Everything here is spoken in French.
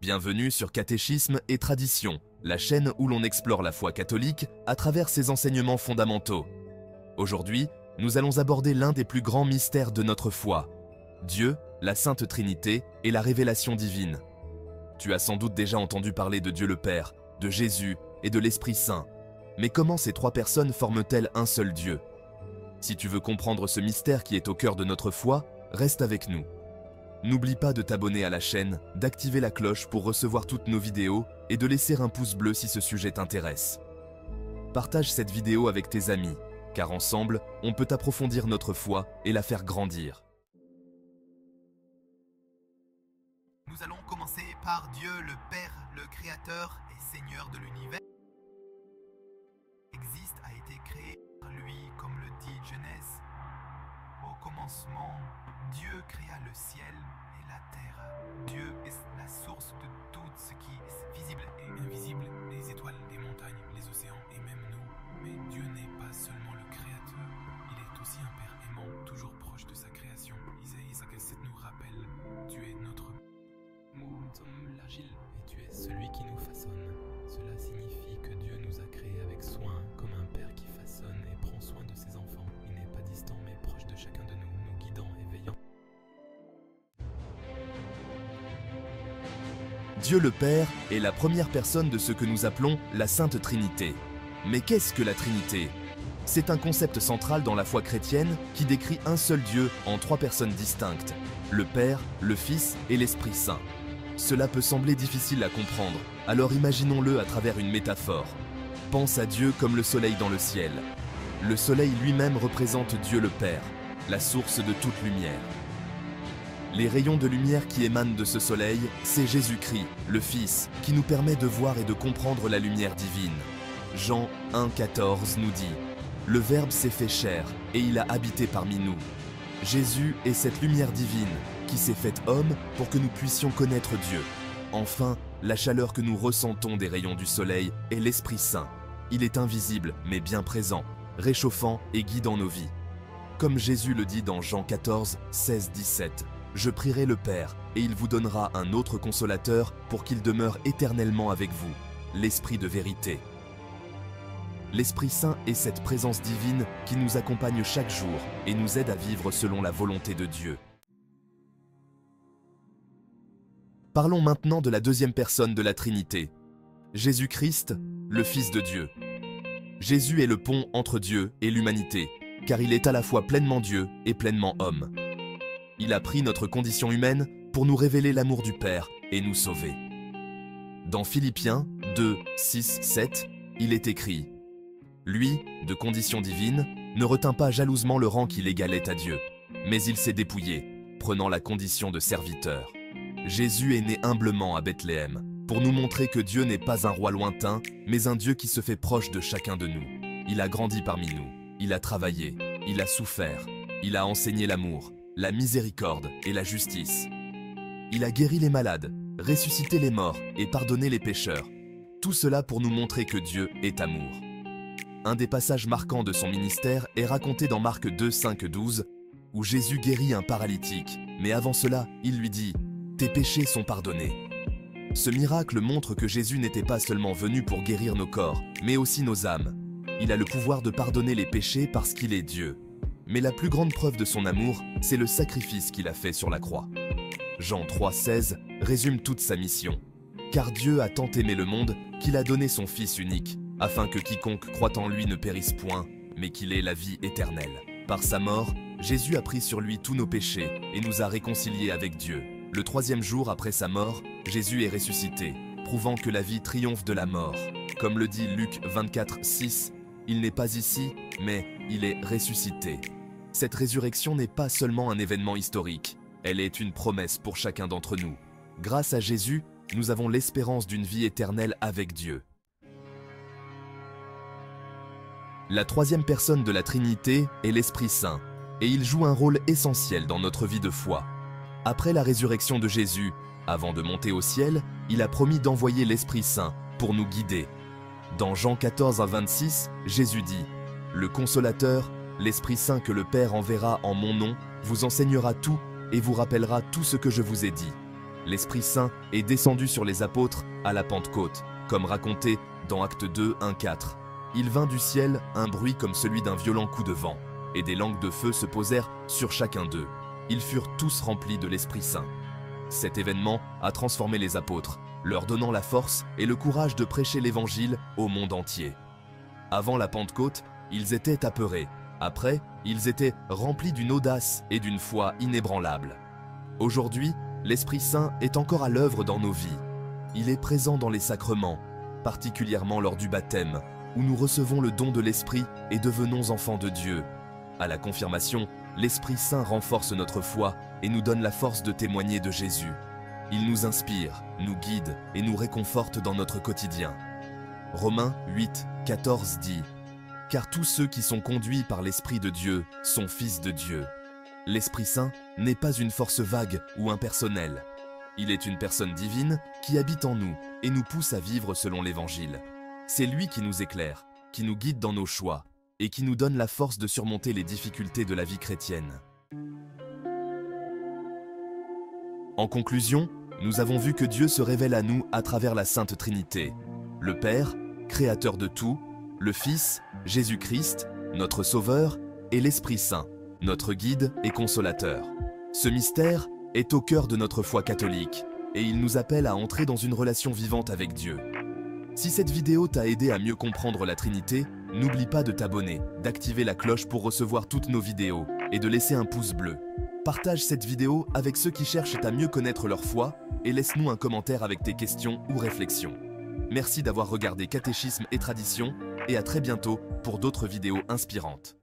Bienvenue sur Catéchisme et Tradition, la chaîne où l'on explore la foi catholique à travers ses enseignements fondamentaux. Aujourd'hui, nous allons aborder l'un des plus grands mystères de notre foi, Dieu, la Sainte Trinité et la révélation divine. Tu as sans doute déjà entendu parler de Dieu le Père, de Jésus et de l'Esprit Saint. Mais comment ces trois personnes forment-elles un seul Dieu? Si tu veux comprendre ce mystère qui est au cœur de notre foi, reste avec nous. N'oublie pas de t'abonner à la chaîne, d'activer la cloche pour recevoir toutes nos vidéos et de laisser un pouce bleu si ce sujet t'intéresse. Partage cette vidéo avec tes amis, car ensemble, on peut approfondir notre foi et la faire grandir. Nous allons commencer par Dieu le Père, le Créateur et Seigneur de l'univers. Existe, a été créé par lui, comme le dit Genèse. Au commencement, Dieu créa le ciel et la terre. Dieu est la source de tout ce qui est visible et invisible, les étoiles, les montagnes, les océans et même nous. Mais Dieu n'est pas seulement le Créateur, il est aussi un Père aimant, toujours proche de sa création. Isaïe 57 nous rappelle, tu es notre nous sommes l'argile et tu es celui qui nous façonne. Cela signifie que Dieu nous a créés avec soin, comme un père qui façonne et prend soin de ses enfants. Il n'est pas distant mais proche de chacun de nous, nous guidant et veillant. Dieu le Père est la première personne de ce que nous appelons la Sainte Trinité. Mais qu'est-ce que la Trinité? C'est un concept central dans la foi chrétienne qui décrit un seul Dieu en trois personnes distinctes, le Père, le Fils et l'Esprit Saint. Cela peut sembler difficile à comprendre, alors imaginons-le à travers une métaphore. Pense à Dieu comme le soleil dans le ciel. Le soleil lui-même représente Dieu le Père, la source de toute lumière. Les rayons de lumière qui émanent de ce soleil, c'est Jésus-Christ, le Fils, qui nous permet de voir et de comprendre la lumière divine. Jean 1,14 nous dit « Le Verbe s'est fait chair, et il a habité parmi nous ». Jésus est cette lumière divine qui s'est faite homme pour que nous puissions connaître Dieu. Enfin, la chaleur que nous ressentons des rayons du soleil est l'Esprit Saint. Il est invisible mais bien présent, réchauffant et guidant nos vies. Comme Jésus le dit dans Jean 14, 16-17, « Je prierai le Père, et il vous donnera un autre consolateur pour qu'il demeure éternellement avec vous, l'Esprit de vérité. » L'Esprit Saint est cette présence divine qui nous accompagne chaque jour et nous aide à vivre selon la volonté de Dieu. Parlons maintenant de la deuxième personne de la Trinité, Jésus-Christ, le Fils de Dieu. Jésus est le pont entre Dieu et l'humanité, car il est à la fois pleinement Dieu et pleinement homme. Il a pris notre condition humaine pour nous révéler l'amour du Père et nous sauver. Dans Philippiens 2, 6, 7, il est écrit « Lui, de condition divine, ne retint pas jalousement le rang qui l'égalait à Dieu, mais il s'est dépouillé, prenant la condition de serviteur. » Jésus est né humblement à Bethléem, pour nous montrer que Dieu n'est pas un roi lointain, mais un Dieu qui se fait proche de chacun de nous. Il a grandi parmi nous, il a travaillé, il a souffert, il a enseigné l'amour, la miséricorde et la justice. Il a guéri les malades, ressuscité les morts et pardonné les pécheurs. Tout cela pour nous montrer que Dieu est amour. Un des passages marquants de son ministère est raconté dans Marc 2, 5, 12, où Jésus guérit un paralytique, mais avant cela, il lui dit « Tes péchés sont pardonnés ». Ce miracle montre que Jésus n'était pas seulement venu pour guérir nos corps, mais aussi nos âmes. Il a le pouvoir de pardonner les péchés parce qu'il est Dieu. Mais la plus grande preuve de son amour, c'est le sacrifice qu'il a fait sur la croix. Jean 3, 16 résume toute sa mission. « Car Dieu a tant aimé le monde qu'il a donné son Fils unique, afin que quiconque croit en lui ne périsse point, mais qu'il ait la vie éternelle. Par sa mort, Jésus a pris sur lui tous nos péchés et nous a réconciliés avec Dieu. Le troisième jour après sa mort, Jésus est ressuscité, prouvant que la vie triomphe de la mort. Comme le dit Luc 24, 6, il n'est pas ici, mais il est ressuscité. » Cette résurrection n'est pas seulement un événement historique, elle est une promesse pour chacun d'entre nous. Grâce à Jésus, nous avons l'espérance d'une vie éternelle avec Dieu. La troisième personne de la Trinité est l'Esprit Saint, et il joue un rôle essentiel dans notre vie de foi. Après la résurrection de Jésus, avant de monter au ciel, il a promis d'envoyer l'Esprit Saint pour nous guider. Dans Jean 14 à 26, Jésus dit « Le Consolateur, l'Esprit Saint que le Père enverra en mon nom, vous enseignera tout et vous rappellera tout ce que je vous ai dit. L'Esprit Saint est descendu sur les apôtres à la Pentecôte, comme raconté dans Actes 2, 1-4. Il vint du ciel un bruit comme celui d'un violent coup de vent, et des langues de feu se posèrent sur chacun d'eux. Ils furent tous remplis de l'Esprit Saint. Cet événement a transformé les apôtres, leur donnant la force et le courage de prêcher l'Évangile au monde entier. Avant la Pentecôte, ils étaient apeurés. Après, ils étaient remplis d'une audace et d'une foi inébranlables. Aujourd'hui, l'Esprit Saint est encore à l'œuvre dans nos vies. Il est présent dans les sacrements, particulièrement lors du baptême, où nous recevons le don de l'Esprit et devenons enfants de Dieu. À la confirmation, l'Esprit Saint renforce notre foi et nous donne la force de témoigner de Jésus. Il nous inspire, nous guide et nous réconforte dans notre quotidien. Romains 8, 14 dit « Car tous ceux qui sont conduits par l'Esprit de Dieu sont fils de Dieu. » L'Esprit Saint n'est pas une force vague ou impersonnelle. Il est une personne divine qui habite en nous et nous pousse à vivre selon l'Évangile. C'est lui qui nous éclaire, qui nous guide dans nos choix et qui nous donne la force de surmonter les difficultés de la vie chrétienne. En conclusion, nous avons vu que Dieu se révèle à nous à travers la Sainte Trinité. Le Père, créateur de tout, le Fils, Jésus-Christ, notre Sauveur, et l'Esprit Saint, notre guide et consolateur. Ce mystère est au cœur de notre foi catholique et il nous appelle à entrer dans une relation vivante avec Dieu. Si cette vidéo t'a aidé à mieux comprendre la Trinité, n'oublie pas de t'abonner, d'activer la cloche pour recevoir toutes nos vidéos et de laisser un pouce bleu. Partage cette vidéo avec ceux qui cherchent à mieux connaître leur foi et laisse-nous un commentaire avec tes questions ou réflexions. Merci d'avoir regardé Catéchisme et Tradition et à très bientôt pour d'autres vidéos inspirantes.